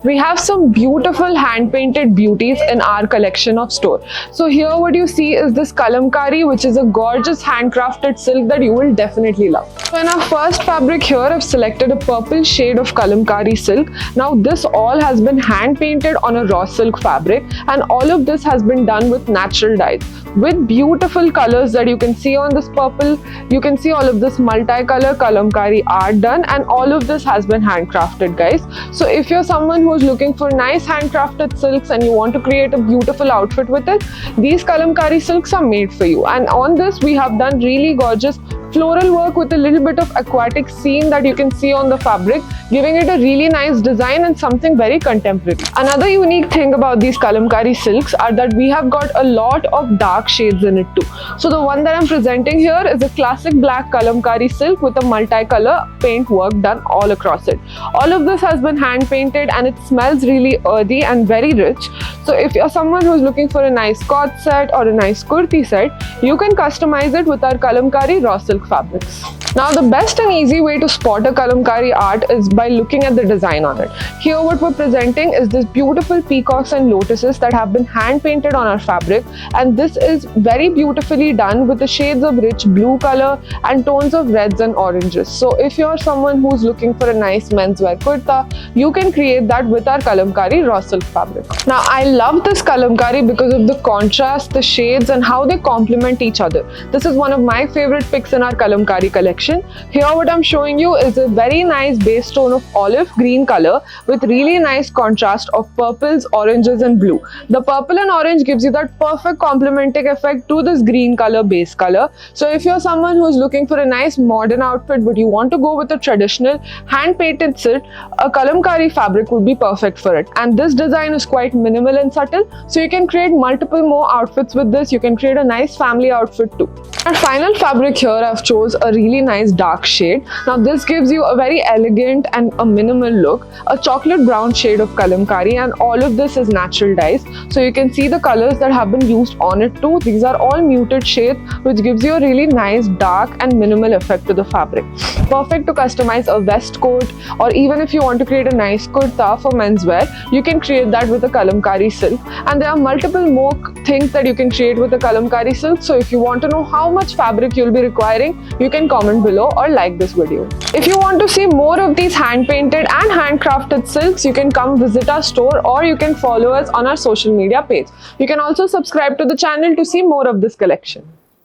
we have some beautiful hand painted beauties in our collection of store. So here what you see is this kalamkari, which is a gorgeous handcrafted silk that you will definitely love. So in our first fabric here, I've selected a purple shade of kalamkari silk. Now this all has been hand painted on a raw silk fabric, and all of this has been done with natural dyes with beautiful colors that you can see on this purple. You can see all of this multicolor kalamkari art done, and all of this has been handcrafted, guys. So if you're someone who's looking for nice handcrafted silks and you want to create a beautiful outfit with it, these kalamkari silks are made for you. And on this we have done really gorgeous floral work with a little bit of aquatic scene that you can see on the fabric, giving it a really nice design and something very contemporary. Another unique thing about these kalamkari silks are that we have got a lot of dark shades in it too. So the one that I'm presenting here is a classic black kalamkari silk with a multicolor paint work done all across it. All of this has been hand painted and it smells really earthy and very rich. So if you're someone who's looking for a nice kot set or a nice kurti set, you can customize it with our kalamkari raw silk fabrics. Now the best and easy way to spot a kalamkari art is by looking at the design on it. Here what we're presenting is this beautiful peacocks and lotuses that have been hand painted on our fabric, and this is very beautifully done with the shades of rich blue color and tones of reds and oranges. So if you're someone who's looking for a nice menswear kurta, you can create that with our kalamkari raw silk fabric. Now I love this kalamkari because of the contrast, the shades and how they complement each other. This is one of my favorite picks in our kalamkari collection. Here what I'm showing you is a very nice base tone of olive green color with really nice contrast of purples, oranges and blue. The purple and orange gives you that perfect complementing effect to this green color base color. So if you're someone who's looking for a nice modern outfit but you want to go with a traditional hand painted silk, a kalamkari fabric would be perfect for it. And this design is quite minimal and subtle, so you can create multiple more outfits with this. You can create a nice family outfit too. Our final fabric here, I've chose a really nice dark shade. Now this gives you a very elegant and a minimal look, a chocolate brown shade of kalamkari, and all of this is natural dyes. So you can see the colors that have been used on it too. These are all muted shades, which gives you a really nice dark and minimal effect to the fabric. Perfect to customize a vest coat, or even if you want to create a nice kurta for menswear, you can create that with a kalamkari silk. And there are multiple more things that you can create with a kalamkari silk. So if you want to know how much fabric you'll be requiring, you can comment below or like this video. If you want to see more of these hand painted and handcrafted silks, you can come visit our store or you can follow us on our social media page. You can also subscribe to the channel to see more of this collection.